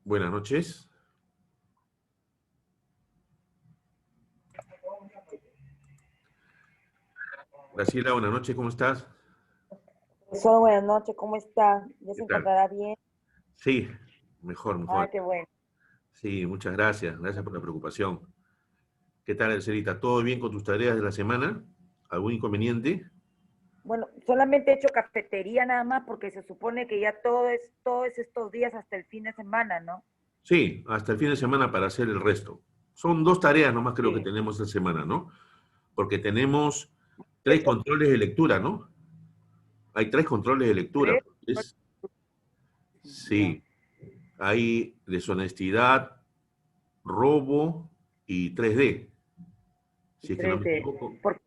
Buenas noches. Graciela, buenas noches, ¿cómo estás? Profesor, buenas noches, ¿cómo está? ¿Ya ¿Qué se tal? encontrará bien? Sí, mejor, Ah, mejor. qué bueno. Sí, muchas gracias. Gracias por la preocupación. ¿Qué tal, Celita? ¿Todo bien con tus tareas de la semana? ¿Algún inconveniente? Bueno, solamente he hecho cafetería nada más porque se supone que ya todo es estos días hasta el fin de semana, ¿no? Sí, hasta el fin de semana para hacer el resto. Son dos tareas nomás creo que Sí. tenemos esta semana, ¿no? Porque tenemos tres Eso, controles de lectura, ¿no? Hay tres controles de lectura. tres, Es, ya. sí, hay deshonestidad, robo y 3D, Y si es que no tres me de. equivoco. Por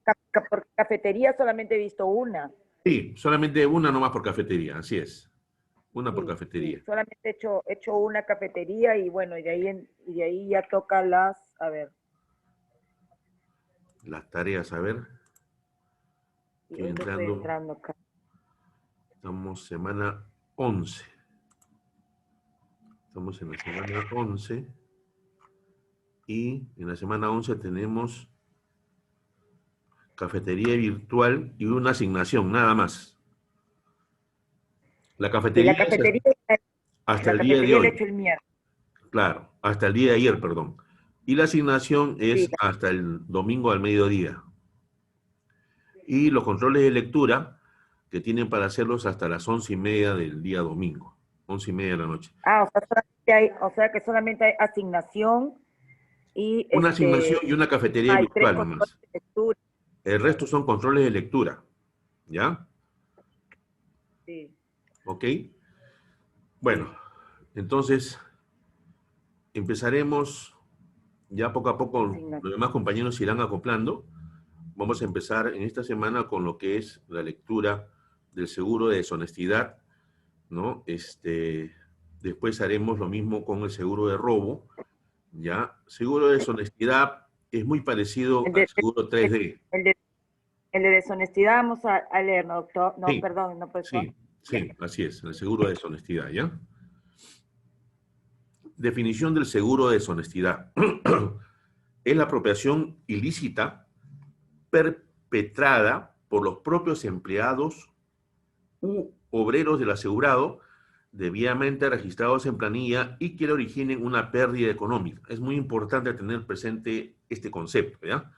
cafetería solamente he visto una. Sí, solamente una nomás por cafetería, así es. Una por Sí, sí, cafetería. solamente he hecho una cafetería y bueno, y de ahí ya toca a ver, Las tareas, a ver, y estoy ahorita estoy entrando. entrando acá. Estamos semana 11. Estamos en la semana 11 y en la semana 11 tenemos cafetería virtual y una asignación, nada más. La Sí, la cafetería es cafetería, hasta la el día de cafetería la he hoy, hecho el miércoles. claro, hasta el día de ayer, perdón. Y la asignación Sí, es hasta el domingo al mediodía. Y los controles de lectura que tienen para hacerlos hasta las 11:30 del día domingo, 11:30 de la noche. o sea que solamente hay asignación y Una asignación y una cafetería hay tres virtual controles nomás. de lectura. El resto son controles de lectura, ¿ya? Sí, ¿Ok? Bueno, sí. entonces empezaremos ya poco a poco, Asignación. los demás compañeros se irán acoplando. Vamos a empezar en esta semana con lo que es la lectura del seguro de deshonestidad, ¿no? Después haremos lo mismo con el seguro de robo, ¿ya? Seguro de deshonestidad es muy parecido El al de, seguro el, 3D. el de, el de deshonestidad vamos a leer, ¿no, doctor? No, Sí, perdón, no, profesor. sí, Ya. sí, así es, el seguro de deshonestidad, ¿ya? Definición del seguro de deshonestidad. Es la apropiación ilícita perpetrada por los propios empleados u obreros del asegurado debidamente registrados en planilla y que le originen una pérdida económica. Es muy importante tener presente este concepto, ¿ya?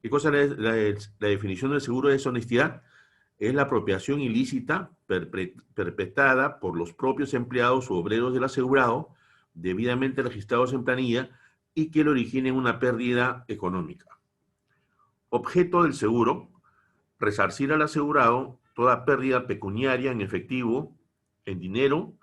¿Qué cosa es la definición del seguro de deshonestidad? Es la apropiación ilícita perpetrada por los propios empleados u obreros del asegurado debidamente registrados en planilla y que le originen una pérdida económica. Objeto del seguro: resarcir al asegurado toda pérdida pecuniaria en efectivo, en dinero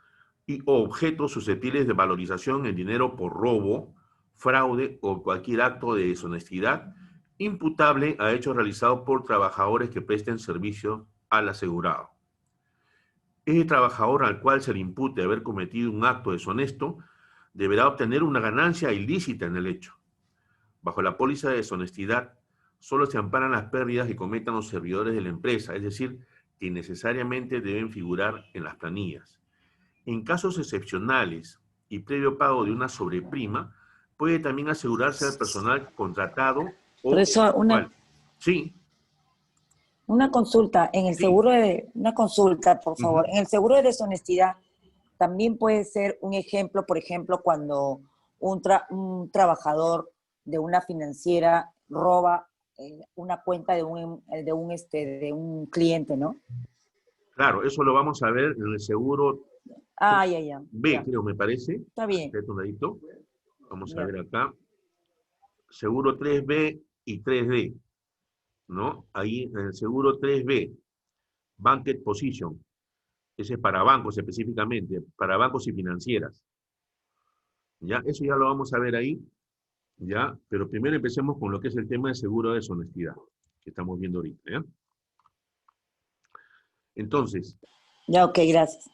y o objetos susceptibles de valorización en dinero por robo, fraude o cualquier acto de deshonestidad imputable a hechos realizados por trabajadores que presten servicio al asegurado. Ese trabajador al cual se le impute haber cometido un acto deshonesto deberá obtener una ganancia ilícita en el hecho. Bajo la póliza de deshonestidad, solo se amparan las pérdidas que cometan los servidores de la empresa, es decir, que necesariamente deben figurar en las planillas. En casos excepcionales y previo pago de una sobreprima, puede también asegurarse al personal contratado o Profesor, eventual. Sí, una consulta en el sí. seguro una consulta, por favor. Uh-huh. En el seguro de deshonestidad también puede ser un ejemplo, por ejemplo, cuando un trabajador de una financiera roba una cuenta de un cliente, ¿no? Claro, eso lo vamos a ver en el seguro Ah, ya, ya, 3B, ya. creo, me parece. Está bien, Espérate un ladito. Vamos a ya. ver acá. Seguro 3B y 3D, ¿no? Ahí en el seguro 3B, Banked Position. Ese es para bancos específicamente, para bancos y financieras. ¿Ya? Eso ya lo vamos a ver ahí, ¿ya? Pero primero empecemos con lo que es el tema de seguro de deshonestidad, que estamos viendo ahorita, ¿ya? Entonces, Ya, ok, gracias.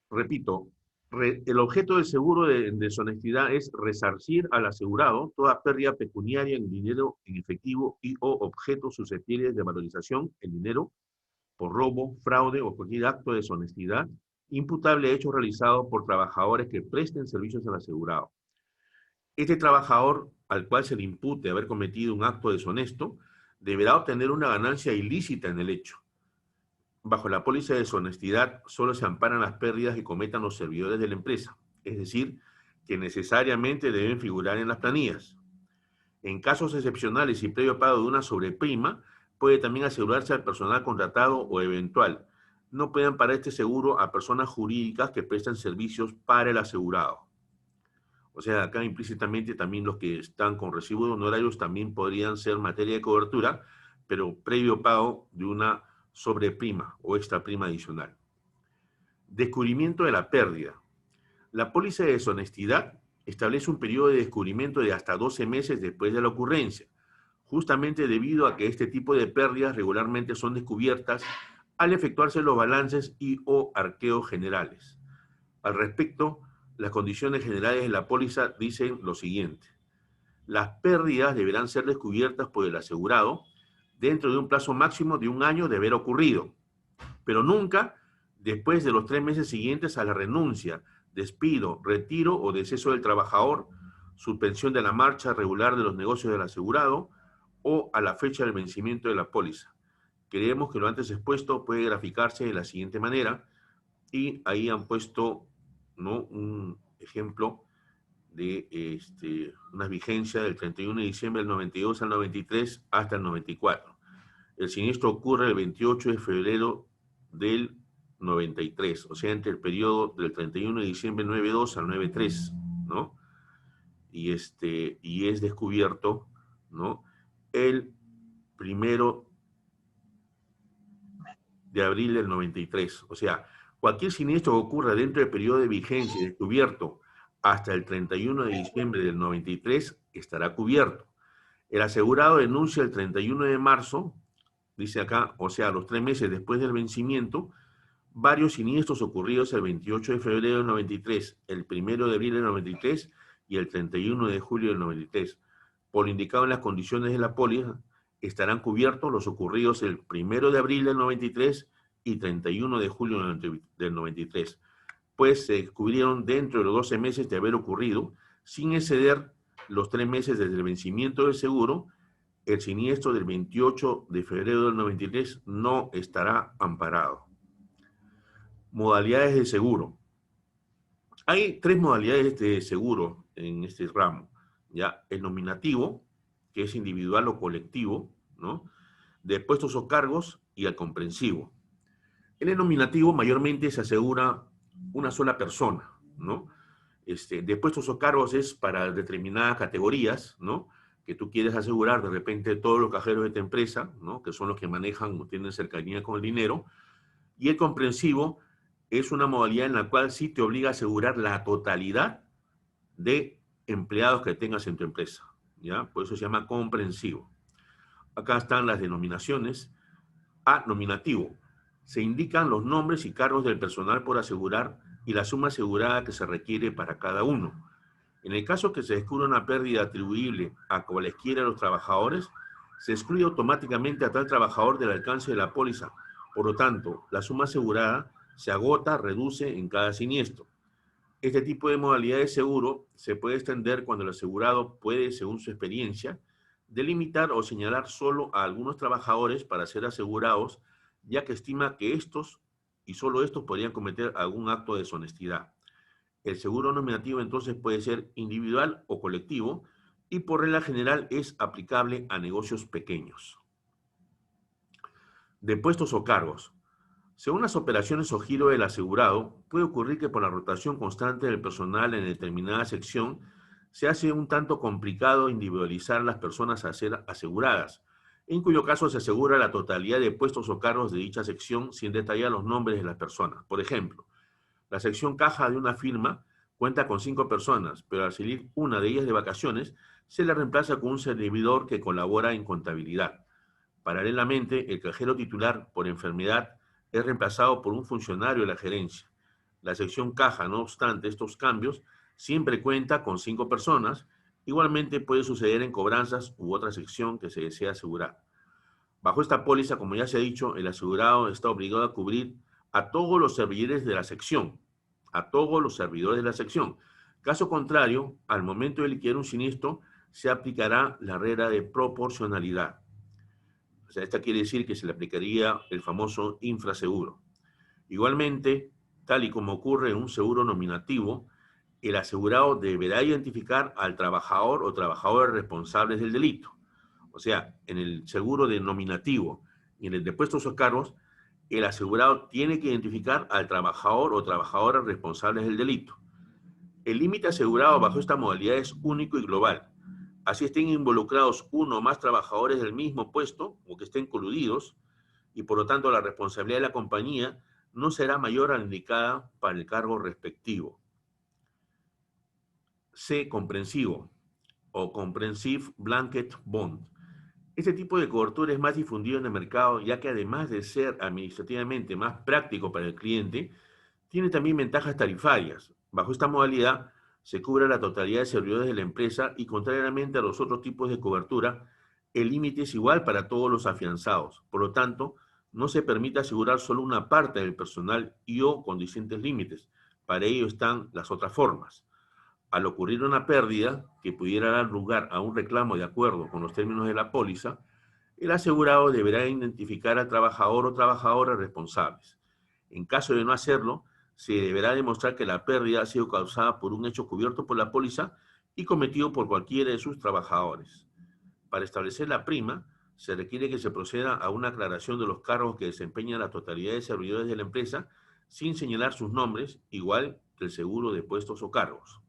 repito, El objeto del seguro de deshonestidad es resarcir al asegurado toda pérdida pecuniaria en dinero en efectivo y o objetos susceptibles de valorización en dinero por robo, fraude o cualquier acto de deshonestidad imputable a hechos realizados por trabajadores que presten servicios al asegurado. Este trabajador al cual se le impute haber cometido un acto deshonesto deberá obtener una ganancia ilícita en el hecho. Bajo la póliza de deshonestidad solo se amparan las pérdidas que cometan los servidores de la empresa, es decir, que necesariamente deben figurar en las planillas. En casos excepcionales y previo pago de una sobreprima, puede también asegurarse al personal contratado o eventual. No pueden amparar este seguro a personas jurídicas que prestan servicios para el asegurado. O sea, acá implícitamente también los que están con recibo de honorarios también podrían ser materia de cobertura, pero previo pago de una sobreprima o extra prima adicional. Descubrimiento de la pérdida. La póliza de deshonestidad establece un periodo de descubrimiento de hasta 12 meses después de la ocurrencia, justamente debido a que este tipo de pérdidas regularmente son descubiertas al efectuarse los balances y o arqueos generales. Al respecto, las condiciones generales de la póliza dicen lo siguiente. Las pérdidas deberán ser descubiertas por el asegurado dentro de un plazo máximo de 1 año de haber ocurrido, pero nunca después de los 3 meses siguientes a la renuncia, despido, retiro o deceso del trabajador, suspensión de la marcha regular de los negocios del asegurado o a la fecha del vencimiento de la póliza. Creemos que lo antes expuesto puede graficarse de la siguiente manera y ahí han puesto, ¿no?, un ejemplo de una vigencia del 31 de diciembre del 92 al 93 hasta el 94. El siniestro ocurre el 28 de febrero del 93, o sea, entre el periodo del 31 de diciembre 92 al 93, ¿no? Y es descubierto, ¿no?, el 1 de abril del 93. O sea, cualquier siniestro que ocurra dentro del periodo de vigencia descubierto hasta el 31 de diciembre del 93 estará cubierto. El asegurado denuncia el 31 de marzo, dice acá, o sea, los 3 meses después del vencimiento, varios siniestros ocurridos el 28 de febrero del 93, el 1 de abril del 93 y el 31 de julio del 93. Por lo indicado en las condiciones de la póliza, estarán cubiertos los ocurridos el 1 de abril del 93 y 31 de julio del 93, pues se descubrieron dentro de los 12 meses de haber ocurrido, sin exceder los 3 meses desde el vencimiento del seguro. El siniestro del 28 de febrero del 93 no estará amparado. Modalidades de seguro. Hay 3 modalidades de seguro en este ramo, ¿ya? El nominativo, que es individual o colectivo, ¿no?, de puestos o cargos, y el comprensivo. En el nominativo mayormente se asegura una sola persona, ¿no? De puestos o cargos es para determinadas categorías, ¿no?, que tú quieres asegurar de repente todos los cajeros de tu empresa, ¿no?, que son los que manejan o tienen cercanía con el dinero. Y el comprensivo es una modalidad en la cual sí te obliga a asegurar la totalidad de empleados que tengas en tu empresa, ¿ya? Por eso se llama comprensivo. Acá están las denominaciones. A, nominativo. Se indican los nombres y cargos del personal por asegurar y la suma asegurada que se requiere para cada uno. En el caso que se descubra una pérdida atribuible a cualesquiera de los trabajadores, se excluye automáticamente a tal trabajador del alcance de la póliza. Por lo tanto, la suma asegurada se agota, reduce en cada siniestro. Este tipo de modalidad de seguro se puede extender cuando el asegurado puede, según su experiencia, delimitar o señalar solo a algunos trabajadores para ser asegurados, ya que estima que estos y solo estos podrían cometer algún acto de deshonestidad. El seguro nominativo entonces puede ser individual o colectivo y por regla general es aplicable a negocios pequeños. De puestos o cargos. Según las operaciones o giro del asegurado, puede ocurrir que por la rotación constante del personal en determinada sección se hace un tanto complicado individualizar las personas a ser aseguradas, en cuyo caso se asegura la totalidad de puestos o cargos de dicha sección sin detallar los nombres de las personas. Por ejemplo, la sección caja de una firma cuenta con 5 personas, pero al salir una de ellas de vacaciones, se la reemplaza con un servidor que colabora en contabilidad. Paralelamente, el cajero titular, por enfermedad, es reemplazado por un funcionario de la gerencia. La sección caja, no obstante estos cambios, siempre cuenta con 5 personas. Igualmente puede suceder en cobranzas u otra sección que se desea asegurar. Bajo esta póliza, como ya se ha dicho, el asegurado está obligado a cubrir a todos los servidores de la sección. A todos los servidores de la sección. Caso contrario, al momento de liquidar un siniestro, se aplicará la regla de proporcionalidad. O sea, esta quiere decir que se le aplicaría el famoso infraseguro. Igualmente, tal y como ocurre en un seguro nominativo, el asegurado deberá identificar al trabajador o trabajadores responsables del delito. O sea, en el seguro de nominativo y en el de puestos o cargos, el asegurado tiene que identificar al trabajador o trabajadoras responsables del delito. El límite asegurado bajo esta modalidad es único y global. Así estén involucrados uno o más trabajadores del mismo puesto o que estén coludidos, y por lo tanto la responsabilidad de la compañía no será mayor a la indicada para el cargo respectivo. C. Comprensivo o Comprehensive Blanket Bond. Este tipo de cobertura es más difundido en el mercado, ya que además de ser administrativamente más práctico para el cliente, tiene también ventajas tarifarias. Bajo esta modalidad, se cubre la totalidad de servidores de la empresa y, contrariamente a los otros tipos de cobertura, el límite es igual para todos los afianzados. Por lo tanto, no se permite asegurar solo una parte del personal y o con distintos límites. Para ello están las otras formas. Al ocurrir una pérdida que pudiera dar lugar a un reclamo de acuerdo con los términos de la póliza, el asegurado deberá identificar al trabajador o trabajadoras responsables. En caso de no hacerlo, se deberá demostrar que la pérdida ha sido causada por un hecho cubierto por la póliza y cometido por cualquiera de sus trabajadores. Para establecer la prima, se requiere que se proceda a una aclaración de los cargos que desempeñan la totalidad de servidores de la empresa sin señalar sus nombres, igual que el seguro de puestos o cargos.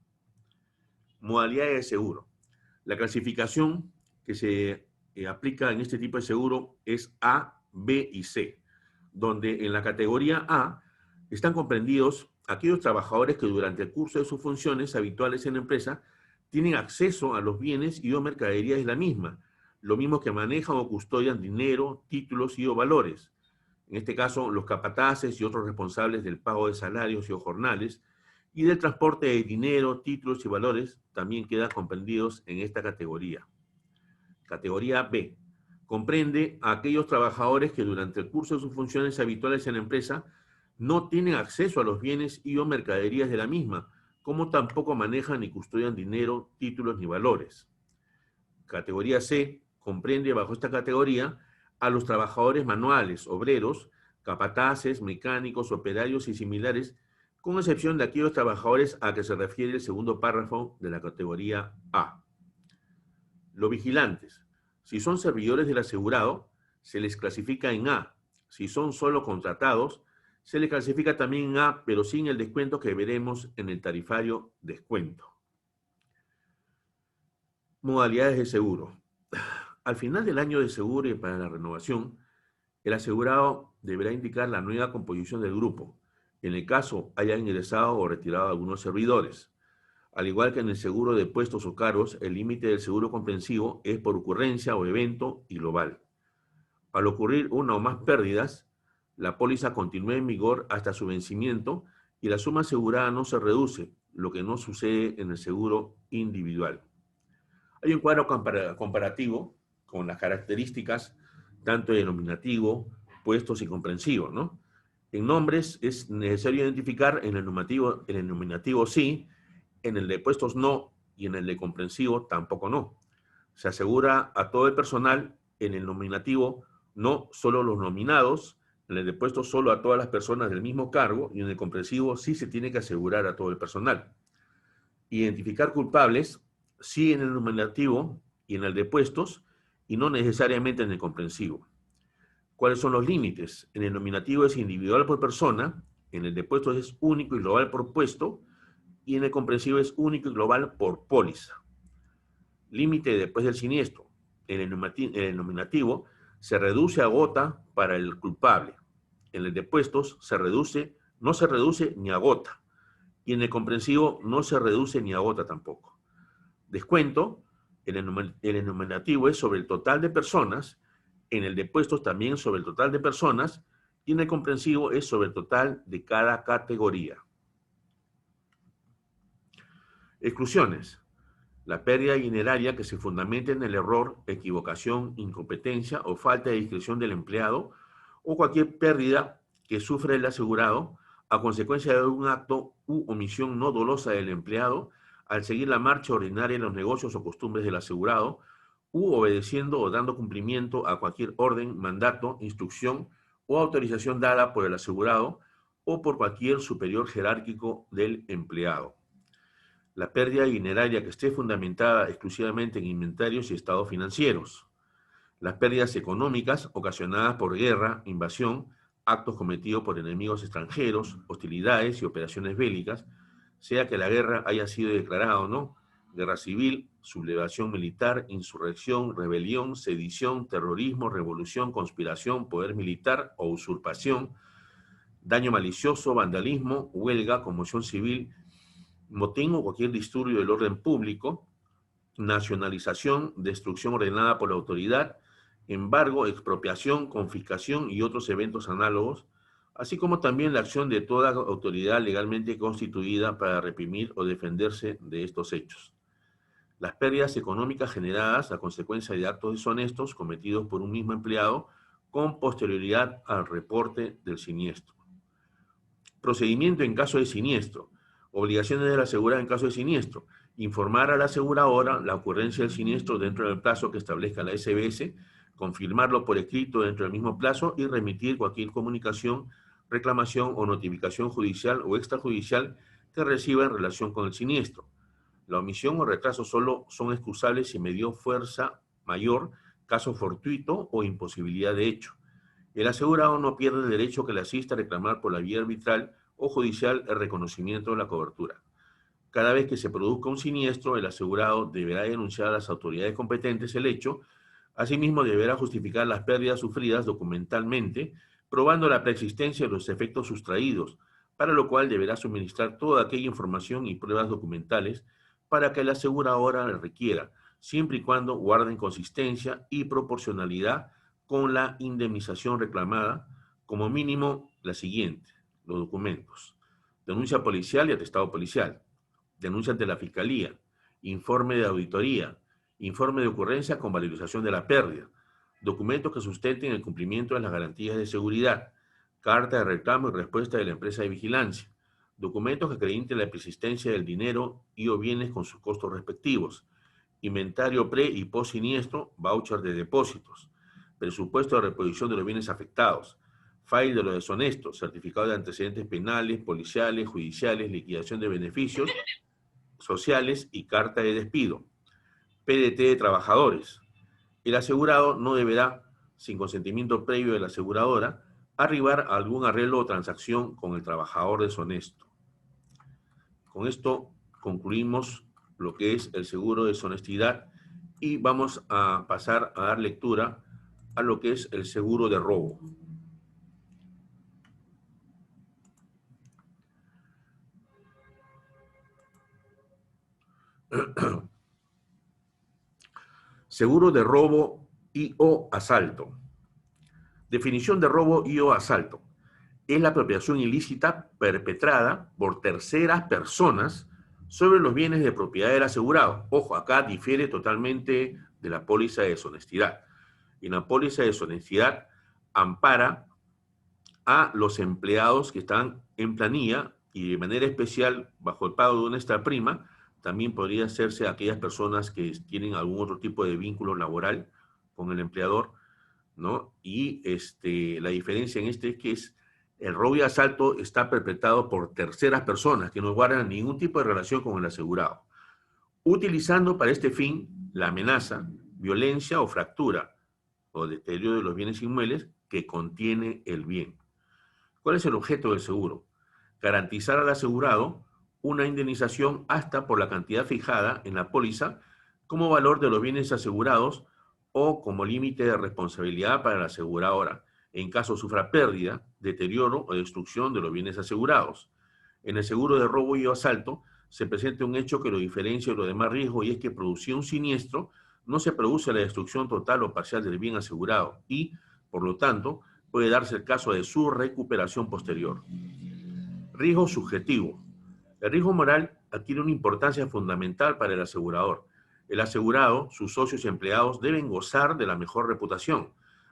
Modalidades de seguro. La clasificación que se aplica en este tipo de seguro es A, B y C, donde en la categoría A están comprendidos aquellos trabajadores que durante el curso de sus funciones habituales en la empresa tienen acceso a los bienes y o mercaderías de la misma, lo mismo que manejan o custodian dinero, títulos y o valores. En este caso, los capataces y otros responsables del pago de salarios y o jornales y del transporte de dinero, títulos y valores también quedan comprendidos en esta categoría. Categoría B. Comprende a aquellos trabajadores que durante el curso de sus funciones habituales en la empresa no tienen acceso a los bienes y o mercaderías de la misma, como tampoco manejan ni custodian dinero, títulos ni valores. Categoría C. Comprende bajo esta categoría a los trabajadores manuales, obreros, capataces, mecánicos, operarios y similares, con excepción de aquellos trabajadores a que se refiere el segundo párrafo de la categoría A. Los vigilantes. Si son servidores del asegurado, se les clasifica en A. Si son solo contratados, se les clasifica también en A, pero sin el descuento que veremos en el tarifario descuento. Modalidades de seguro. Al final del año de seguro y para la renovación, el asegurado deberá indicar la nueva composición del grupo, en el caso haya ingresado o retirado algunos servidores. Al igual que en el seguro de puestos o cargos, el límite del seguro comprensivo es por ocurrencia o evento y global. Al ocurrir una o más pérdidas, la póliza continúa en vigor hasta su vencimiento y la suma asegurada no se reduce, lo que no sucede en el seguro individual. Hay un cuadro comparativo con las características tanto de nominativo, puestos y comprensivo, ¿no? En nombres es necesario identificar en el nominativo sí, en el de puestos no y en el de comprensivo tampoco no. Se asegura a todo el personal, en el nominativo no solo los nominados, en el de puestos solo a todas las personas del mismo cargo y en el comprensivo sí se tiene que asegurar a todo el personal. Identificar culpables sí en el nominativo y en el de puestos y no necesariamente en el comprensivo. ¿Cuáles son los límites? En el nominativo es individual por persona, en el de puestos es único y global por puesto, y en el comprensivo es único y global por póliza. Límite después del siniestro. En el nominativo se reduce a gota para el culpable. En el de puestos no se reduce ni a gota. Y en el comprensivo no se reduce ni a gota tampoco. Descuento, en el nominativo es sobre el total de personas, en el de puestos también sobre el total de personas, y en el comprensivo es sobre el total de cada categoría. Exclusiones. La pérdida dineraria que se fundamenta en el error, equivocación, incompetencia o falta de discreción del empleado o cualquier pérdida que sufre el asegurado a consecuencia de un acto u omisión no dolosa del empleado al seguir la marcha ordinaria en los negocios o costumbres del asegurado u obedeciendo o dando cumplimiento a cualquier orden, mandato, instrucción o autorización dada por el asegurado o por cualquier superior jerárquico del empleado. La pérdida dineraria que esté fundamentada exclusivamente en inventarios y estados financieros. Las pérdidas económicas ocasionadas por guerra, invasión, actos cometidos por enemigos extranjeros, hostilidades y operaciones bélicas, sea que la guerra haya sido declarada o no, guerra civil, sublevación militar, insurrección, rebelión, sedición, terrorismo, revolución, conspiración, poder militar o usurpación, daño malicioso, vandalismo, huelga, conmoción civil, motín o cualquier disturbio del orden público, nacionalización, destrucción ordenada por la autoridad, embargo, expropiación, confiscación y otros eventos análogos, así como también la acción de toda autoridad legalmente constituida para reprimir o defenderse de estos hechos. Las pérdidas económicas generadas a consecuencia de actos deshonestos cometidos por un mismo empleado con posterioridad al reporte del siniestro. Procedimiento en caso de siniestro. Obligaciones del asegurado en caso de siniestro. Informar a la aseguradora la ocurrencia del siniestro dentro del plazo que establezca la SBS, confirmarlo por escrito dentro del mismo plazo y remitir cualquier comunicación, reclamación o notificación judicial o extrajudicial que reciba en relación con el siniestro. La omisión o retraso solo son excusables si me dio fuerza mayor, caso fortuito o imposibilidad de hecho. El asegurado no pierde el derecho que le asista a reclamar por la vía arbitral o judicial el reconocimiento de la cobertura. Cada vez que se produzca un siniestro, el asegurado deberá denunciar a las autoridades competentes el hecho. Asimismo, deberá justificar las pérdidas sufridas documentalmente, probando la preexistencia de los efectos sustraídos, para lo cual deberá suministrar toda aquella información y pruebas documentales para que la aseguradora le requiera, siempre y cuando guarden consistencia y proporcionalidad con la indemnización reclamada, como mínimo la siguiente: los documentos: denuncia policial y atestado policial, denuncia ante la Fiscalía, informe de auditoría, informe de ocurrencia con valorización de la pérdida, documentos que sustenten el cumplimiento de las garantías de seguridad, carta de reclamo y respuesta de la empresa de vigilancia, documentos que acrediten la persistencia del dinero y o bienes con sus costos respectivos, inventario pre y post siniestro, voucher de depósitos, presupuesto de reposición de los bienes afectados, file de los deshonestos, certificado de antecedentes penales, policiales, judiciales, liquidación de beneficios sociales y carta de despido, PDT de trabajadores. El asegurado no deberá, sin consentimiento previo de la aseguradora, arribar a algún arreglo o transacción con el trabajador deshonesto. Con esto concluimos lo que es el seguro de deshonestidad y vamos a pasar a dar lectura a lo que es el seguro de robo. Seguro de robo y o asalto. Definición de robo y o asalto. Es la apropiación ilícita perpetrada por terceras personas sobre los bienes de propiedad del asegurado. Ojo, acá difiere totalmente de la póliza de deshonestidad. En la póliza de deshonestidad ampara a los empleados que están en planilla y de manera especial bajo el pago de una extra prima. También podría hacerse a aquellas personas que tienen algún otro tipo de vínculo laboral con el empleador, ¿no? Y la diferencia en este es que el robo y asalto está perpetrado por terceras personas que no guardan ningún tipo de relación con el asegurado, utilizando para este fin la amenaza, violencia o fractura o deterioro de los bienes inmuebles que contiene el bien. ¿Cuál es el objeto del seguro? Garantizar al asegurado una indemnización hasta por la cantidad fijada en la póliza como valor de los bienes asegurados o como límite de responsabilidad para la aseguradora, en caso sufra pérdida, deterioro o destrucción de los bienes asegurados. En el seguro de robo y asalto se presenta un hecho que lo diferencia de los demás riesgos, y es que producía un siniestro, no se produce la destrucción total o parcial del bien asegurado y, por lo tanto, puede darse el caso de su recuperación posterior. Riesgo subjetivo. El riesgo moral adquiere una importancia fundamental para el asegurador. El asegurado, sus socios y empleados deben gozar de la mejor reputación.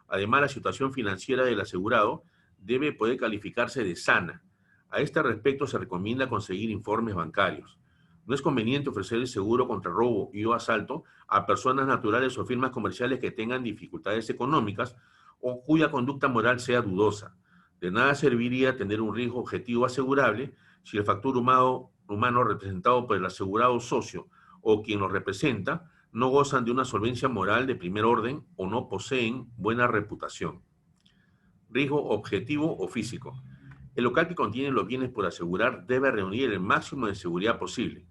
Además, la situación financiera del asegurado debe poder calificarse de sana. A este respecto, se recomienda conseguir informes bancarios. No es conveniente ofrecer el seguro contra robo y o asalto a personas naturales o firmas comerciales que tengan dificultades económicas o cuya conducta moral sea dudosa. De nada serviría tener un riesgo objetivo asegurable si el factor humano representado por el asegurado socio o quien lo representa no gozan de una solvencia moral de primer orden o no poseen buena reputación. Riesgo objetivo o físico. El local que contiene los bienes por asegurar debe reunir el máximo de seguridad posible.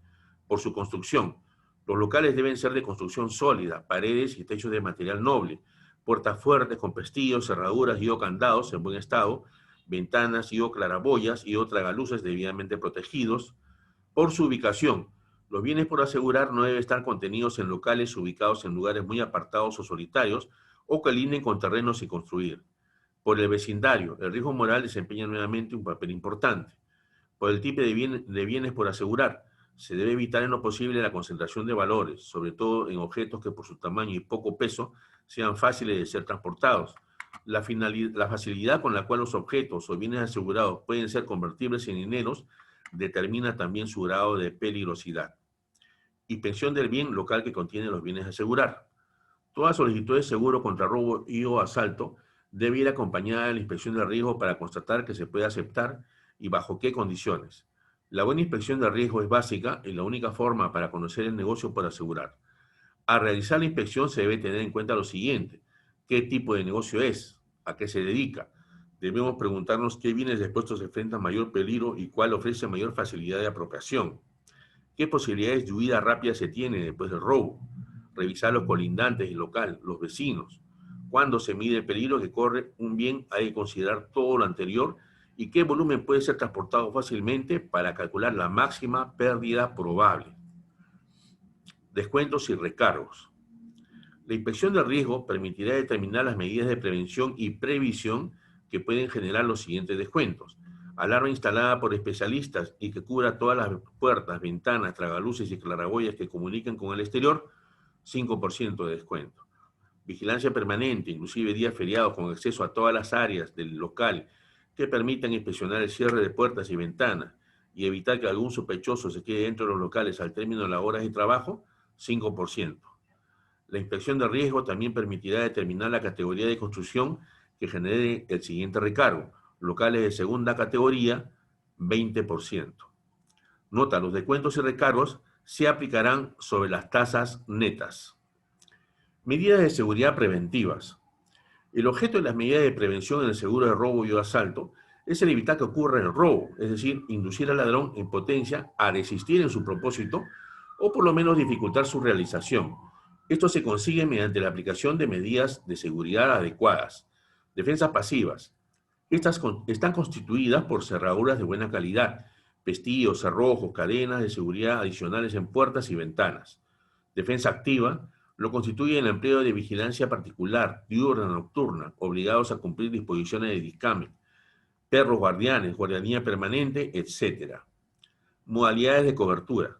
Por su construcción, los locales deben ser de construcción sólida, paredes y techos de material noble, puertas fuertes con pestillos, cerraduras y o candados en buen estado, ventanas y o claraboyas y o tragaluces debidamente protegidos. Por su ubicación, los bienes por asegurar no deben estar contenidos en locales ubicados en lugares muy apartados o solitarios o que lineen con terrenos sin construir. Por el vecindario, el riesgo moral desempeña nuevamente un papel importante. Por el tipo de bienes por asegurar, se debe evitar en lo posible la concentración de valores, sobre todo en objetos que por su tamaño y poco peso sean fáciles de ser transportados. La facilidad con la cual los objetos o bienes asegurados pueden ser convertibles en dineros determina también su grado de peligrosidad. Inspección del bien local que contiene los bienes a asegurar. Toda solicitud de seguro contra robo y o asalto debe ir acompañada de la inspección de riesgo para constatar que se puede aceptar y bajo qué condiciones. La buena inspección de riesgo es básica y la única forma para conocer el negocio por asegurar. Al realizar la inspección se debe tener en cuenta lo siguiente: ¿qué tipo de negocio es? ¿A qué se dedica? Debemos preguntarnos qué bienes expuestos enfrentan mayor peligro y cuál ofrece mayor facilidad de apropiación. ¿Qué posibilidades de huida rápida se tiene después del robo? Revisar los colindantes del local, los vecinos. Cuando se mide el peligro que corre un bien, hay que considerar todo lo anterior y qué volumen puede ser transportado fácilmente para calcular la máxima pérdida probable. Descuentos y recargos. La inspección de riesgo permitirá determinar las medidas de prevención y previsión que pueden generar los siguientes descuentos. Alarma instalada por especialistas y que cubra todas las puertas, ventanas, tragaluces y claraboyas que comuniquen con el exterior, 5% de descuento. Vigilancia permanente, inclusive días feriados con acceso a todas las áreas del local que permitan inspeccionar el cierre de puertas y ventanas y evitar que algún sospechoso se quede dentro de los locales al término de las horas de trabajo, 5%. La inspección de riesgo también permitirá determinar la categoría de construcción que genere el siguiente recargo. Locales de segunda categoría, 20%. Nota, los descuentos y recargos se aplicarán sobre las tasas netas. Medidas de seguridad preventivas. El objeto de las medidas de prevención en el seguro de robo y asalto es el evitar que ocurra el robo, es decir, inducir al ladrón en potencia a desistir en su propósito o por lo menos dificultar su realización. Esto se consigue mediante la aplicación de medidas de seguridad adecuadas. Defensas pasivas. Estas están constituidas por cerraduras de buena calidad, pestillos, cerrojos, cadenas de seguridad adicionales en puertas y ventanas. Defensa activa lo constituye el empleo de vigilancia particular, diurna, nocturna, obligados a cumplir disposiciones de dictamen, perros guardianes, guardianía permanente, etc. Modalidades de cobertura.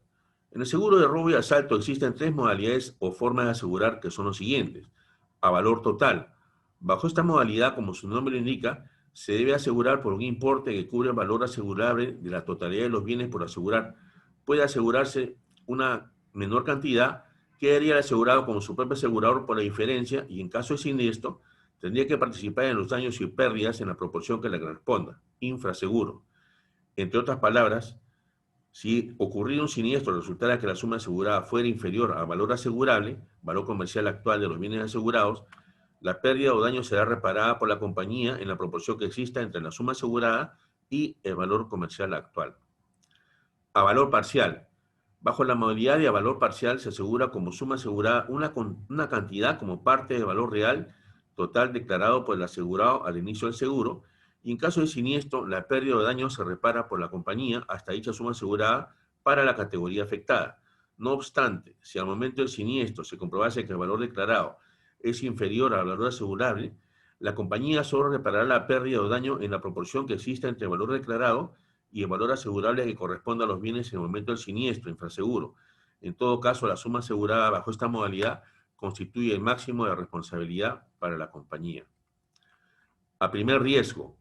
En el seguro de robo y asalto existen 3 modalidades o formas de asegurar que son los siguientes. A valor total. Bajo esta modalidad, como su nombre lo indica, se debe asegurar por un importe que cubre el valor asegurable de la totalidad de los bienes por asegurar. Puede asegurarse una menor cantidad, quedaría el asegurado como su propio asegurador por la diferencia y en caso de siniestro, tendría que participar en los daños y pérdidas en la proporción que le corresponda. Infraseguro. Entre otras palabras, si ocurriera un siniestro resultara que la suma asegurada fuera inferior al valor asegurable, valor comercial actual de los bienes asegurados, la pérdida o daño será reparada por la compañía en la proporción que exista entre la suma asegurada y el valor comercial actual. A valor parcial. Bajo la modalidad de a valor parcial se asegura como suma asegurada una cantidad como parte del valor real total declarado por el asegurado al inicio del seguro, y en caso de siniestro, la pérdida o daño se repara por la compañía hasta dicha suma asegurada para la categoría afectada. No obstante, si al momento del siniestro se comprobase que el valor declarado es inferior al valor asegurable, la compañía solo reparará la pérdida o daño en la proporción que exista entre el valor declarado y el valor asegurable que corresponda a los bienes en el momento del siniestro, infraseguro. En todo caso, la suma asegurada bajo esta modalidad constituye el máximo de responsabilidad para la compañía. A primer riesgo.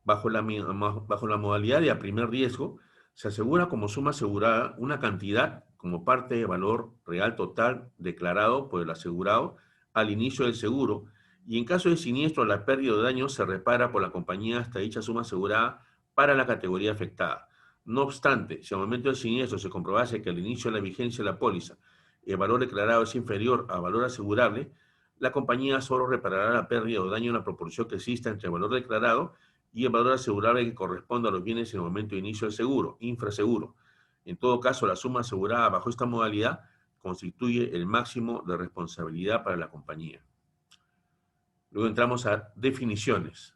Bajo la modalidad de a primer riesgo, se asegura como suma asegurada una cantidad como parte de valor real total declarado por el asegurado al inicio del seguro, y en caso de siniestro la pérdida o daño se repara por la compañía hasta dicha suma asegurada para la categoría afectada. No obstante, si al momento del siniestro se comprobase que al inicio de la vigencia de la póliza el valor declarado es inferior al valor asegurable, la compañía solo reparará la pérdida o daño en la proporción que exista entre el valor declarado y el valor asegurable que corresponda a los bienes en el momento de inicio del seguro, infraseguro. En todo caso, la suma asegurada bajo esta modalidad constituye el máximo de responsabilidad para la compañía. Luego entramos a definiciones.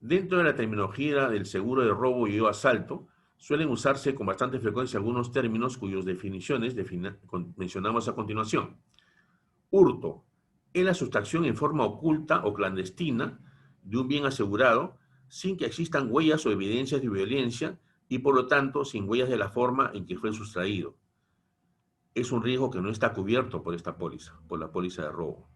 Dentro de la terminología del seguro de robo y o asalto, suelen usarse con bastante frecuencia algunos términos cuyas definiciones mencionamos a continuación. Hurto es la sustracción en forma oculta o clandestina de un bien asegurado sin que existan huellas o evidencias de violencia y por lo tanto sin huellas de la forma en que fue sustraído. Es un riesgo que no está cubierto por esta póliza, por la póliza de robo.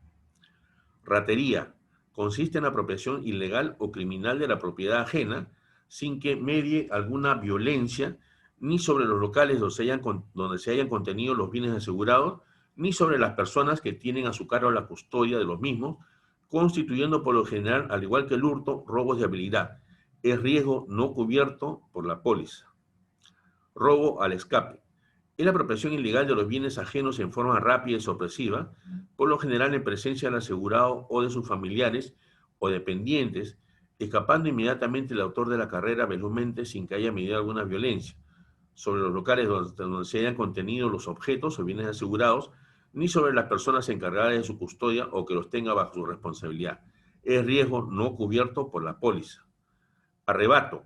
Ratería consiste en la apropiación ilegal o criminal de la propiedad ajena sin que medie alguna violencia ni sobre los locales donde se hayan contenido los bienes asegurados, ni sobre las personas que tienen a su cargo la custodia de los mismos, constituyendo por lo general, al igual que el hurto, robos de habilidad. Es riesgo no cubierto por la póliza. Robo al escape. Es la apropiación ilegal de los bienes ajenos en forma rápida y sorpresiva, por lo general en presencia del asegurado o de sus familiares o dependientes, escapando inmediatamente el autor de la carrera velozmente sin que haya medido alguna violencia sobre los locales donde se hayan contenido los objetos o bienes asegurados, ni sobre las personas encargadas de su custodia o que los tenga bajo su responsabilidad. Es riesgo no cubierto por la póliza. Arrebato.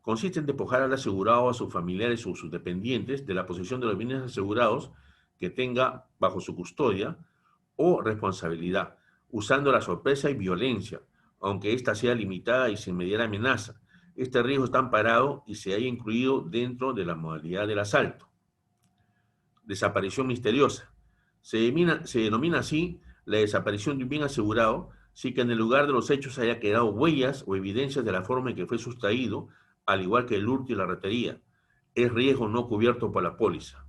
Consiste en despojar al asegurado, a sus familiares o sus dependientes de la posesión de los bienes asegurados que tenga bajo su custodia o responsabilidad, usando la sorpresa y violencia, aunque ésta sea limitada y sin mediar amenaza. Este riesgo está amparado y se haya incluido dentro de la modalidad del asalto. Desaparición misteriosa. Se denomina así la desaparición de un bien asegurado si que en el lugar de los hechos haya quedado huellas o evidencias de la forma en que fue sustraído, al igual que el hurto y la ratería. Es riesgo no cubierto por la póliza.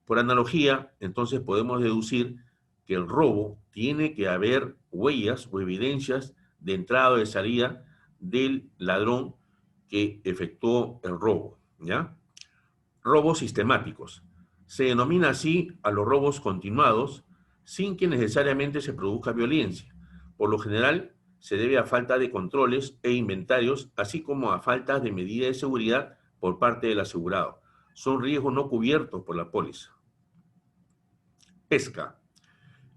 Por analogía, entonces podemos deducir que el robo tiene que haber huellas o evidencias de entrada o de salida del ladrón que efectuó el robo, ¿ya? Robos sistemáticos. Se denomina así a los robos continuados sin que necesariamente se produzca violencia. Por lo general, se debe a falta de controles e inventarios, así como a falta de medidas de seguridad por parte del asegurado. Son riesgos no cubiertos por la póliza. Pesca.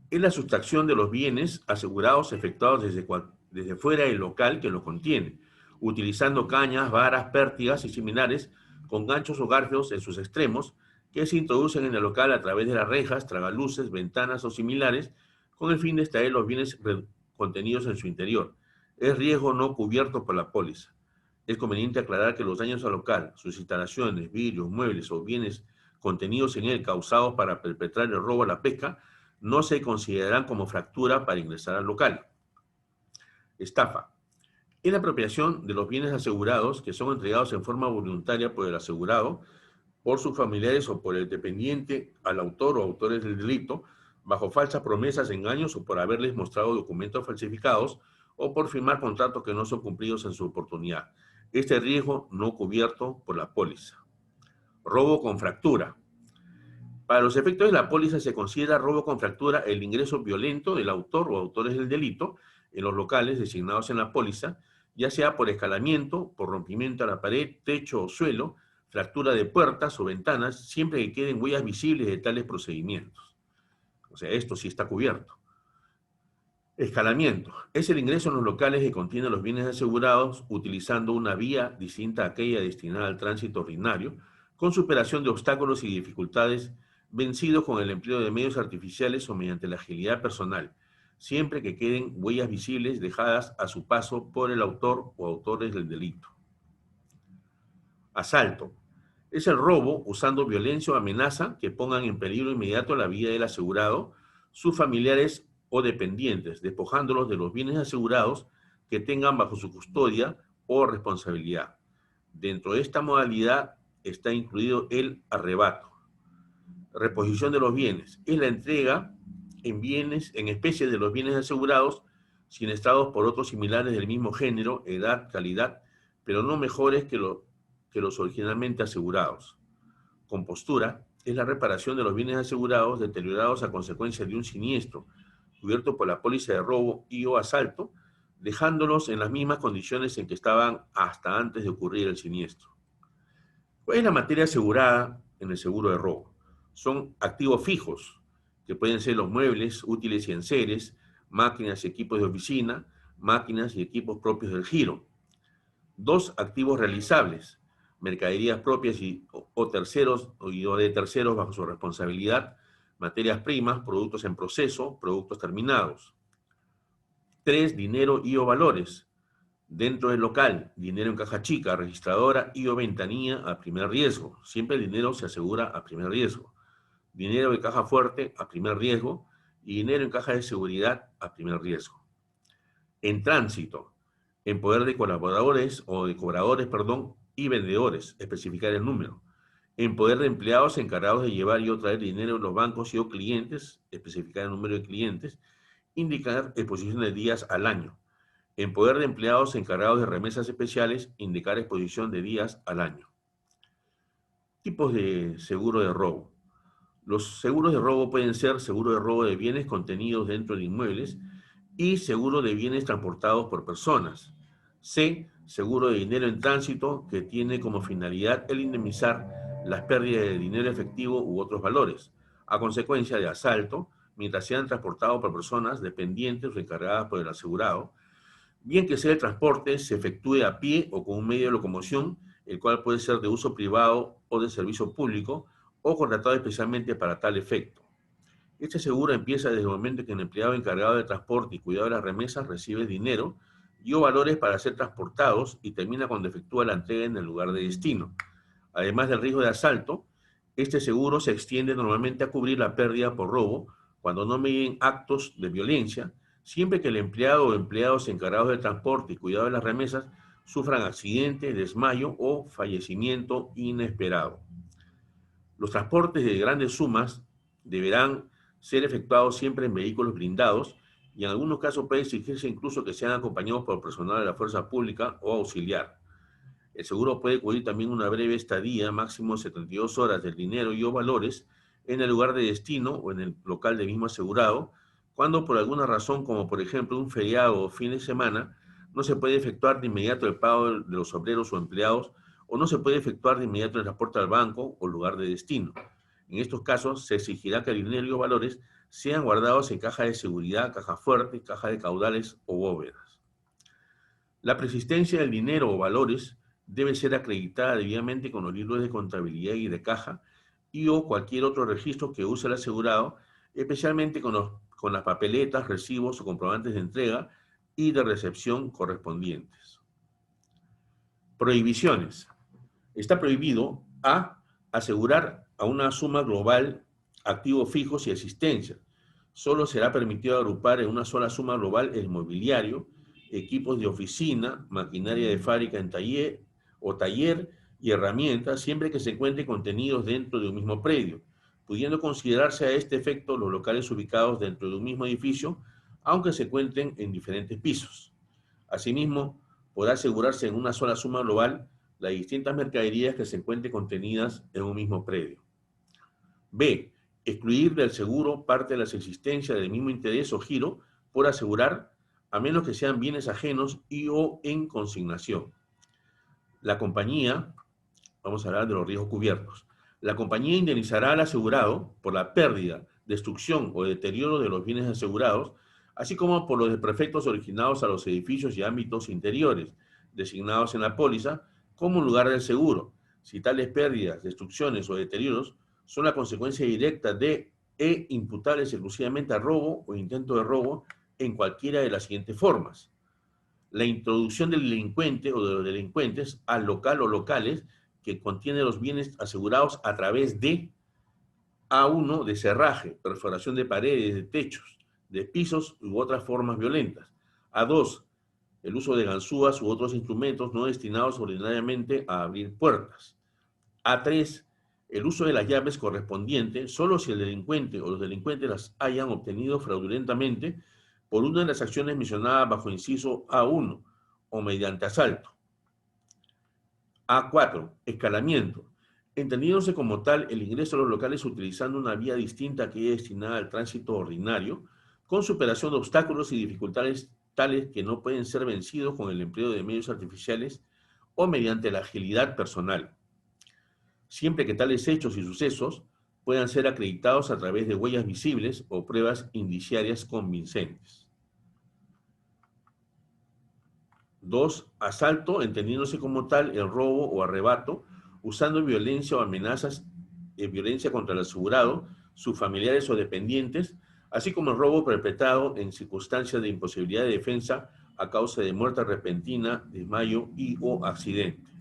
Es la sustracción de los bienes asegurados efectuados desde fuera del local que lo contiene, utilizando cañas, varas, pértigas y similares con ganchos o garfios en sus extremos que se introducen en el local a través de las rejas, tragaluces, ventanas o similares con el fin de extraer los bienes contenidos en su interior. Es riesgo no cubierto por la póliza. Es conveniente aclarar que los daños al local, sus instalaciones, vidrios, muebles o bienes contenidos en él causados para perpetrar el robo a la pesca no se considerarán como fractura para ingresar al local. Estafa. Es la apropiación de los bienes asegurados que son entregados en forma voluntaria por el asegurado, por sus familiares o por el dependiente al autor o autores del delito, bajo falsas promesas, engaños o por haberles mostrado documentos falsificados o por firmar contratos que no son cumplidos en su oportunidad. Este riesgo no cubierto por la póliza. Robo con fractura. Para los efectos de la póliza se considera robo con fractura el ingreso violento del autor o autores del delito en los locales designados en la póliza, ya sea por escalamiento, por rompimiento a la pared, techo o suelo, fractura de puertas o ventanas, siempre que queden huellas visibles de tales procedimientos. O sea, esto sí está cubierto. Escalamiento. Es el ingreso en los locales que contienen los bienes asegurados utilizando una vía distinta a aquella destinada al tránsito ordinario, con superación de obstáculos y dificultades vencidos con el empleo de medios artificiales o mediante la agilidad personal, siempre que queden huellas visibles dejadas a su paso por el autor o autores del delito. Asalto. Es el robo usando violencia o amenaza que pongan en peligro inmediato la vida del asegurado, sus familiares o dependientes, despojándolos de los bienes asegurados que tengan bajo su custodia o responsabilidad. Dentro de esta modalidad está incluido el arrebato. Reposición de los bienes. Es la entrega en especie de los bienes asegurados sin estados por otros similares del mismo género, edad, calidad, pero no mejores que los originalmente asegurados. Compostura es la reparación de los bienes asegurados deteriorados a consecuencia de un siniestro, cubierto por la póliza de robo y o asalto, dejándolos en las mismas condiciones en que estaban hasta antes de ocurrir el siniestro. ¿Cuál es la materia asegurada en el seguro de robo? Son activos fijos, que pueden ser los muebles, útiles y enseres, máquinas y equipos de oficina, máquinas y equipos propios del giro. 2 activos realizables, mercaderías propias o terceros o de terceros bajo su responsabilidad, materias primas, productos en proceso, productos terminados. 3 dinero y o valores. Dentro del local, dinero en caja chica, registradora y o ventanilla a primer riesgo. Siempre el dinero se asegura a primer riesgo. Dinero de caja fuerte a primer riesgo y dinero en caja de seguridad a primer riesgo. En tránsito, en poder de colaboradores o de cobradores, y vendedores, especificar el número. En poder de empleados encargados de llevar y o traer dinero en los bancos y o clientes, especificar el número de clientes, indicar exposición de días al año. En poder de empleados encargados de remesas especiales, indicar exposición de días al año. Tipos de seguro de robo. Los seguros de robo pueden ser seguro de robo de bienes contenidos dentro de inmuebles y seguro de bienes transportados por personas. C, seguro de dinero en tránsito, que tiene como finalidad el indemnizar las pérdidas de dinero efectivo u otros valores, a consecuencia de asalto, mientras sean transportados por personas dependientes o encargadas por el asegurado, bien que sea el transporte se efectúe a pie o con un medio de locomoción, el cual puede ser de uso privado o de servicio público, o contratado especialmente para tal efecto. Este seguro empieza desde el momento en que el empleado encargado de transporte y cuidado de las remesas recibe dinero y o valores para ser transportados y termina cuando efectúa la entrega en el lugar de destino. Además del riesgo de asalto, este seguro se extiende normalmente a cubrir la pérdida por robo cuando no medien actos de violencia, siempre que el empleado o empleados encargados del transporte y cuidado de las remesas sufran accidente, desmayo o fallecimiento inesperado. Los transportes de grandes sumas deberán ser efectuados siempre en vehículos blindados y en algunos casos puede exigirse incluso que sean acompañados por personal de la fuerza pública o auxiliar. El seguro puede cubrir también una breve estadía, máximo 72 horas, del dinero y o valores en el lugar de destino o en el local del mismo asegurado, cuando por alguna razón, como por ejemplo un feriado o fin de semana, no se puede efectuar de inmediato el pago de los obreros o empleados o no se puede efectuar de inmediato el transporte al banco o lugar de destino. En estos casos, se exigirá que el dinero y o valores sean guardados en caja de seguridad, caja fuerte, caja de caudales o bóvedas. La persistencia del dinero o valores debe ser acreditada debidamente con los libros de contabilidad y de caja y o cualquier otro registro que use el asegurado, especialmente con las papeletas, recibos o comprobantes de entrega y de recepción correspondientes. Prohibiciones. Está prohibido a asegurar a una suma global activos fijos y existencia. Solo será permitido agrupar en una sola suma global el mobiliario, equipos de oficina, maquinaria de fábrica en taller y herramientas, siempre que se encuentren contenidos dentro de un mismo predio, pudiendo considerarse a este efecto los locales ubicados dentro de un mismo edificio, aunque se encuentren en diferentes pisos. Asimismo, podrá asegurarse en una sola suma global las distintas mercaderías que se encuentren contenidas en un mismo predio. B. Excluir del seguro parte de las existencias del mismo interés o giro por asegurar, a menos que sean bienes ajenos y o en consignación. La compañía, vamos a hablar de los riesgos cubiertos, la compañía indemnizará al asegurado por la pérdida, destrucción o deterioro de los bienes asegurados, así como por los desperfectos originados a los edificios y ámbitos interiores, designados en la póliza como lugar del seguro, si tales pérdidas, destrucciones o deterioros son la consecuencia directa de imputables exclusivamente a robo o intento de robo en cualquiera de las siguientes formas. La introducción del delincuente o de los delincuentes al local o locales que contiene los bienes asegurados a través de A1, de cerraje, perforación de paredes, de techos, de pisos u otras formas violentas. A2, el uso de ganzúas u otros instrumentos no destinados ordinariamente a abrir puertas. A3, el uso de las llaves correspondientes solo si el delincuente o los delincuentes las hayan obtenido fraudulentamente por una de las acciones mencionadas bajo inciso A1 o mediante asalto. A4, escalamiento, entendiéndose como tal el ingreso a los locales utilizando una vía distinta a aquella destinada al tránsito ordinario, con superación de obstáculos y dificultades tales que no pueden ser vencidos con el empleo de medios artificiales o mediante la agilidad personal, siempre que tales hechos y sucesos puedan ser acreditados a través de huellas visibles o pruebas indiciarias convincentes. 2. Asalto, entendiéndose como tal el robo o arrebato, usando violencia o amenazas de violencia contra el asegurado, sus familiares o dependientes, así como el robo perpetrado en circunstancias de imposibilidad de defensa a causa de muerte repentina, desmayo y o accidente.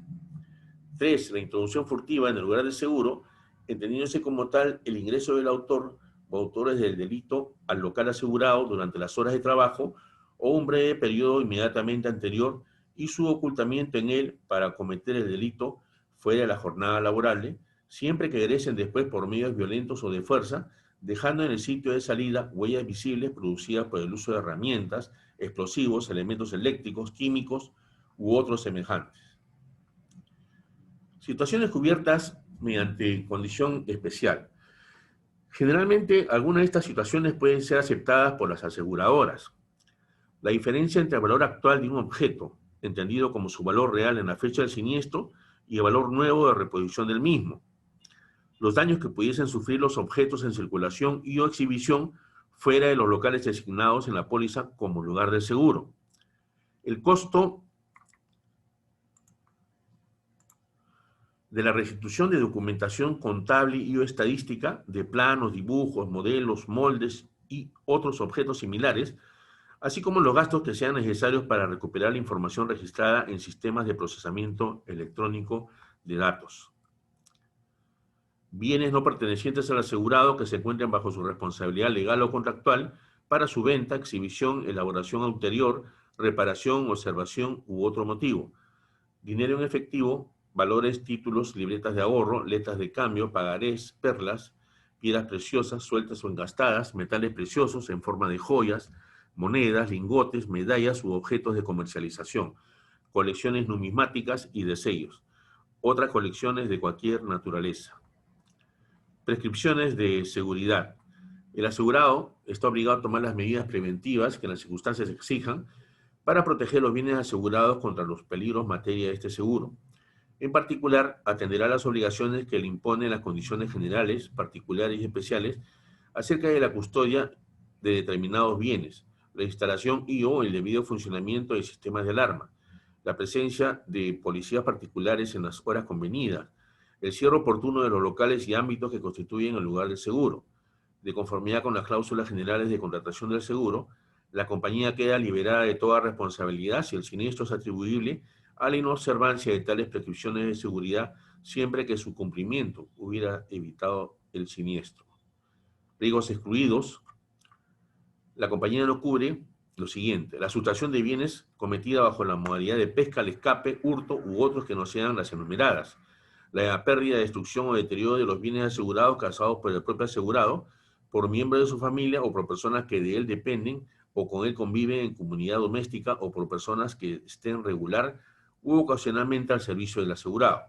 3. La introducción furtiva en el lugar del seguro, entendiéndose como tal el ingreso del autor o autores del delito al local asegurado durante las horas de trabajo o un breve periodo inmediatamente anterior y su ocultamiento en él para cometer el delito fuera de la jornada laborable, siempre que egresen después por medios violentos o de fuerza, dejando en el sitio de salida huellas visibles producidas por el uso de herramientas, explosivos, elementos eléctricos, químicos u otros semejantes. Situaciones cubiertas mediante condición especial. Generalmente, algunas de estas situaciones pueden ser aceptadas por las aseguradoras. La diferencia entre el valor actual de un objeto, entendido como su valor real en la fecha del siniestro, y el valor nuevo de reproducción del mismo. Los daños que pudiesen sufrir los objetos en circulación y o exhibición fuera de los locales designados en la póliza como lugar del seguro. El costo de la restitución de documentación contable y o estadística de planos, dibujos, modelos, moldes y otros objetos similares, así como los gastos que sean necesarios para recuperar la información registrada en sistemas de procesamiento electrónico de datos. Bienes no pertenecientes al asegurado que se encuentren bajo su responsabilidad legal o contractual para su venta, exhibición, elaboración ulterior, reparación, observación u otro motivo. Dinero en efectivo, valores, títulos, libretas de ahorro, letras de cambio, pagarés, perlas, piedras preciosas sueltas o engastadas, metales preciosos en forma de joyas, monedas, lingotes, medallas u objetos de comercialización, colecciones numismáticas y de sellos, otras colecciones de cualquier naturaleza. Prescripciones de seguridad. El asegurado está obligado a tomar las medidas preventivas que las circunstancias exijan para proteger los bienes asegurados contra los peligros materia de este seguro. En particular, atenderá las obligaciones que le imponen las condiciones generales, particulares y especiales acerca de la custodia de determinados bienes, la instalación y o el debido funcionamiento de sistemas de alarma, la presencia de policías particulares en las horas convenidas, el cierre oportuno de los locales y ámbitos que constituyen el lugar del seguro. De conformidad con las cláusulas generales de contratación del seguro, la compañía queda liberada de toda responsabilidad si el siniestro es atribuible a la inobservancia de tales prescripciones de seguridad siempre que su cumplimiento hubiera evitado el siniestro. Riesgos excluidos. La compañía no cubre lo siguiente: la sustracción de bienes cometida bajo la modalidad de pesca al escape, hurto u otros que no sean las enumeradas, la pérdida, destrucción o deterioro de los bienes asegurados causados por el propio asegurado, por miembros de su familia o por personas que de él dependen o con él conviven en comunidad doméstica o por personas que estén regular u ocasionalmente al servicio del asegurado.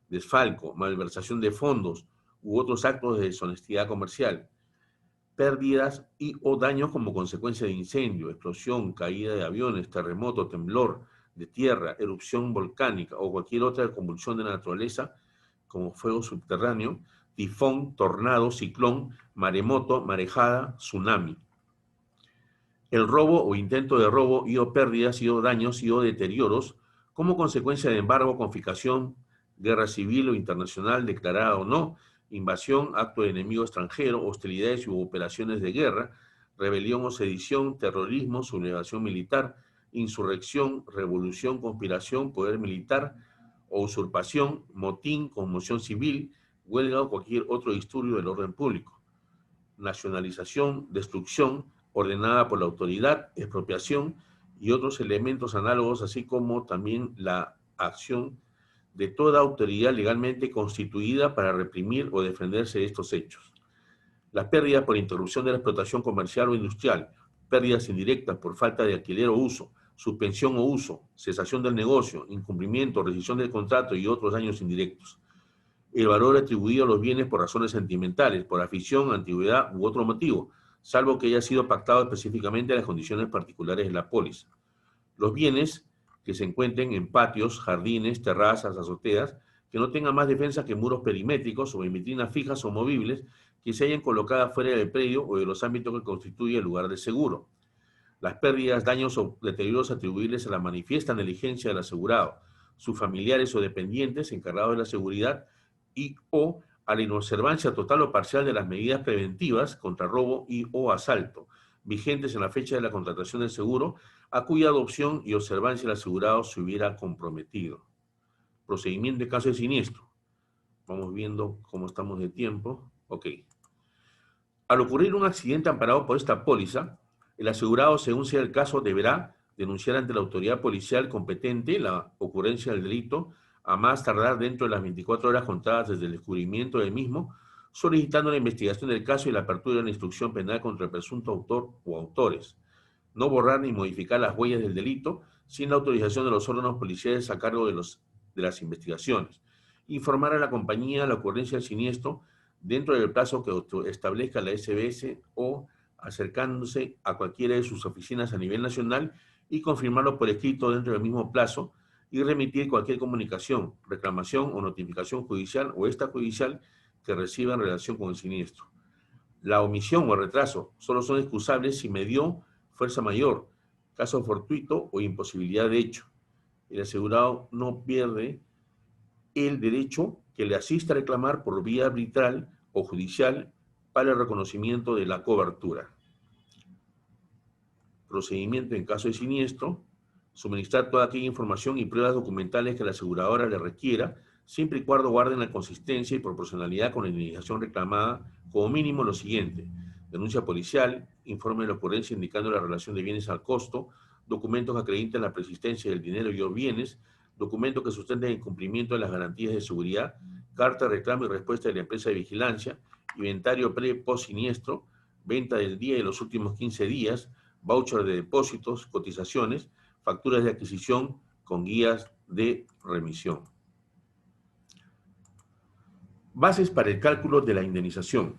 Desfalco, malversación de fondos u otros actos de deshonestidad comercial. Pérdidas y o daños como consecuencia de incendio, explosión, caída de aviones, terremoto, temblor de tierra, erupción volcánica o cualquier otra convulsión de la naturaleza, como fuego subterráneo, tifón, tornado, ciclón, maremoto, marejada, tsunami. El robo o intento de robo y o pérdidas y o daños y o deterioros como consecuencia de embargo, confiscación, guerra civil o internacional declarada o no, invasión, acto de enemigo extranjero, hostilidades u operaciones de guerra, rebelión o sedición, terrorismo, sublevación militar, insurrección, revolución, conspiración, poder militar o usurpación, motín, conmoción civil, huelga o cualquier otro disturbio del orden público, nacionalización, destrucción ordenada por la autoridad, expropiación y otros elementos análogos, así como también la acción de toda autoridad legalmente constituida para reprimir o defenderse de estos hechos. Las pérdidas por interrupción de la explotación comercial o industrial, pérdidas indirectas por falta de alquiler o uso, suspensión o uso, cesación del negocio, incumplimiento, rescisión del contrato y otros daños indirectos. El valor atribuido a los bienes por razones sentimentales, por afición, antigüedad u otro motivo, salvo que haya sido pactado específicamente en las condiciones particulares de la póliza. Los bienes que se encuentren en patios, jardines, terrazas, azoteas, que no tengan más defensa que muros perimétricos o en vitrinas fijas o movibles que se hayan colocado fuera del predio o de los ámbitos que constituye el lugar de seguro. Las pérdidas, daños o deterioros atribuibles a la manifiesta negligencia del asegurado, sus familiares o dependientes encargados de la seguridad y o a la inobservancia total o parcial de las medidas preventivas contra robo y o asalto, vigentes en la fecha de la contratación del seguro, a cuya adopción y observancia el asegurado se hubiera comprometido. Procedimiento de caso de siniestro. Vamos viendo cómo estamos de tiempo. Ok. Al ocurrir un accidente amparado por esta póliza, el asegurado, según sea el caso, deberá denunciar ante la autoridad policial competente la ocurrencia del delito a más tardar dentro de las 24 horas contadas desde el descubrimiento del mismo, solicitando la investigación del caso y la apertura de una instrucción penal contra el presunto autor o autores. No borrar ni modificar las huellas del delito sin la autorización de los órganos policiales a cargo de las investigaciones. Informar a la compañía la ocurrencia del siniestro dentro del plazo que establezca la SBS o acercándose a cualquiera de sus oficinas a nivel nacional y confirmarlo por escrito dentro del mismo plazo y remitir cualquier comunicación, reclamación o notificación judicial o extrajudicial que reciba en relación con el siniestro. La omisión o el retraso solo son excusables si medió fuerza mayor, caso fortuito o imposibilidad de hecho. El asegurado no pierde el derecho que le asista a reclamar por vía arbitral o judicial para el reconocimiento de la cobertura. Procedimiento en caso de siniestro: suministrar toda aquella información y pruebas documentales que la aseguradora le requiera, siempre y cuando guarden la consistencia y proporcionalidad con la indemnización reclamada, como mínimo lo siguiente: denuncia policial, informe de la ocurrencia indicando la relación de bienes al costo, documentos que acrediten la persistencia del dinero y o bienes, documentos que sustenten el cumplimiento de las garantías de seguridad, carta de reclamo y respuesta de la empresa de vigilancia, inventario pre-post siniestro, venta del día y los últimos 15 días, voucher de depósitos, cotizaciones, facturas de adquisición con guías de remisión. Bases para el cálculo de la indemnización.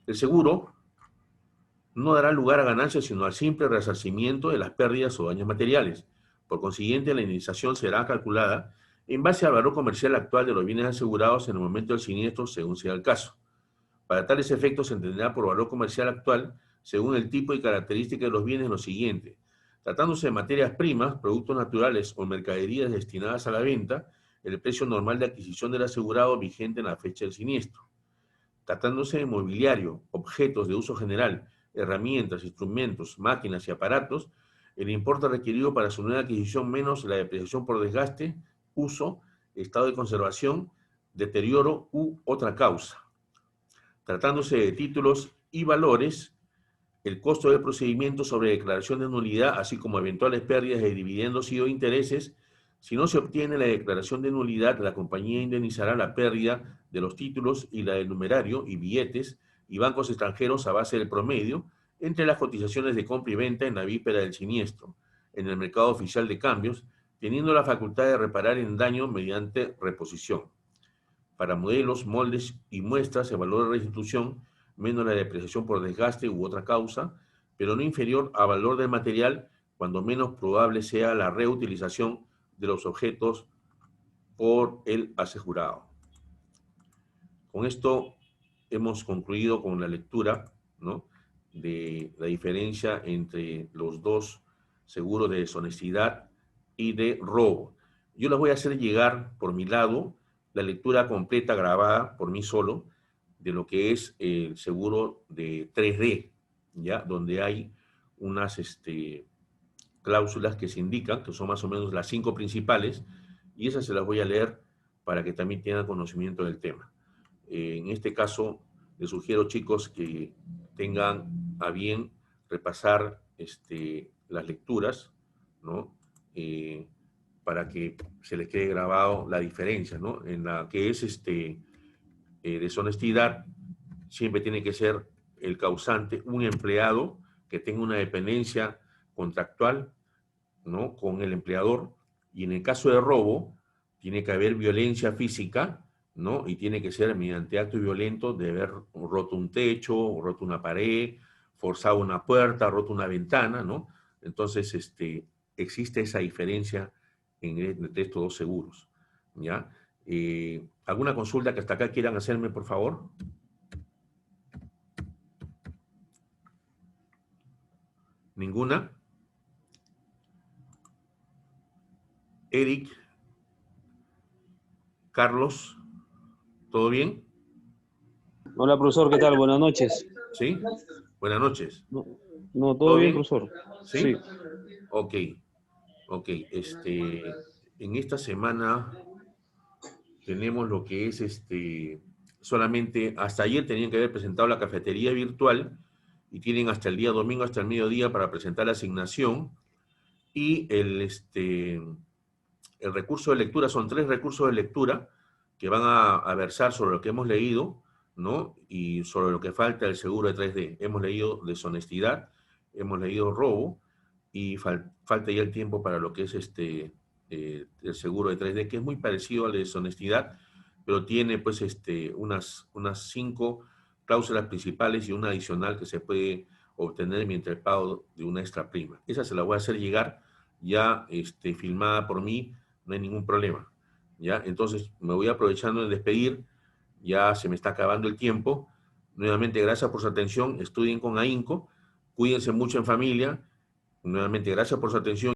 El seguro no dará lugar a ganancias sino al simple resarcimiento de las pérdidas o daños materiales. Por consiguiente, la indemnización será calculada en base al valor comercial actual de los bienes asegurados en el momento del siniestro, según sea el caso. Para tales efectos se entenderá por valor comercial actual, según el tipo y característica de los bienes, lo siguiente: tratándose de materias primas, productos naturales o mercaderías destinadas a la venta, el precio normal de adquisición del asegurado vigente en la fecha del siniestro. Tratándose de mobiliario, objetos de uso general, herramientas, instrumentos, máquinas y aparatos, el importe requerido para su nueva adquisición menos la depreciación por desgaste, uso, estado de conservación, deterioro u otra causa. Tratándose de títulos y valores, el costo del procedimiento sobre declaración de nulidad, así como eventuales pérdidas de dividendos y o intereses. Si no se obtiene la declaración de nulidad, la compañía indemnizará la pérdida de los títulos y la del numerario y billetes y bancos extranjeros a base del promedio entre las cotizaciones de compra y venta en la víspera del siniestro, en el mercado oficial de cambios, teniendo la facultad de reparar en daño mediante reposición. Para modelos, moldes y muestras, el valor de restitución menos la depreciación por desgaste u otra causa, pero no inferior al valor del material, cuando menos probable sea la reutilización de los objetos por el asegurado. Con esto hemos concluido con la lectura, ¿no?, de la diferencia entre los dos seguros de deshonestidad y de robo. Yo les voy a hacer llegar por mi lado la lectura completa grabada por mí solo de lo que es el seguro de 3D, ¿ya? Donde hay unas cláusulas que se indican, que son más o menos las 5 principales, y esas se las voy a leer para que también tengan conocimiento del tema. En este caso, les sugiero, chicos, que tengan a bien repasar las lecturas, ¿no? Para que se les quede grabado la diferencia, ¿no? En la que es deshonestidad, siempre tiene que ser el causante un empleado que tenga una dependencia contractual, ¿no?, con el empleador, y en el caso de robo, tiene que haber violencia física, ¿no? Y tiene que ser mediante acto violento de haber roto un techo, roto una pared, forzado una puerta, roto una ventana, ¿no? Entonces, existe esa diferencia entre estos dos seguros, ¿ya? ¿Alguna consulta que hasta acá quieran hacerme, por favor? ¿Ninguna? Eric, Carlos, ¿todo bien? Hola, profesor, ¿qué tal? Buenas noches. ¿Sí? Buenas noches. No, todo ¿Todo bien, bien? profesor. ¿Sí? Sí. Ok, ok. En esta semana tenemos lo que es solamente hasta ayer tenían que haber presentado la cafetería virtual y tienen hasta el día domingo, hasta el mediodía para presentar la asignación y el recurso de lectura, son 3 recursos de lectura que van a versar sobre lo que hemos leído, ¿no? Y sobre lo que falta del seguro de 3D. Hemos leído deshonestidad, hemos leído robo, y falta ya el tiempo para lo que es el seguro de 3D, que es muy parecido a la deshonestidad, pero tiene pues unas 5 cláusulas principales y una adicional que se puede obtener mediante el pago de una extra prima. Esa se la voy a hacer llegar ya filmada por mí, no hay ningún problema, ¿ya? Entonces, me voy aprovechando de despedir, ya se me está acabando el tiempo. Nuevamente, gracias por su atención, estudien con ahínco, cuídense mucho en familia. Nuevamente, gracias por su atención.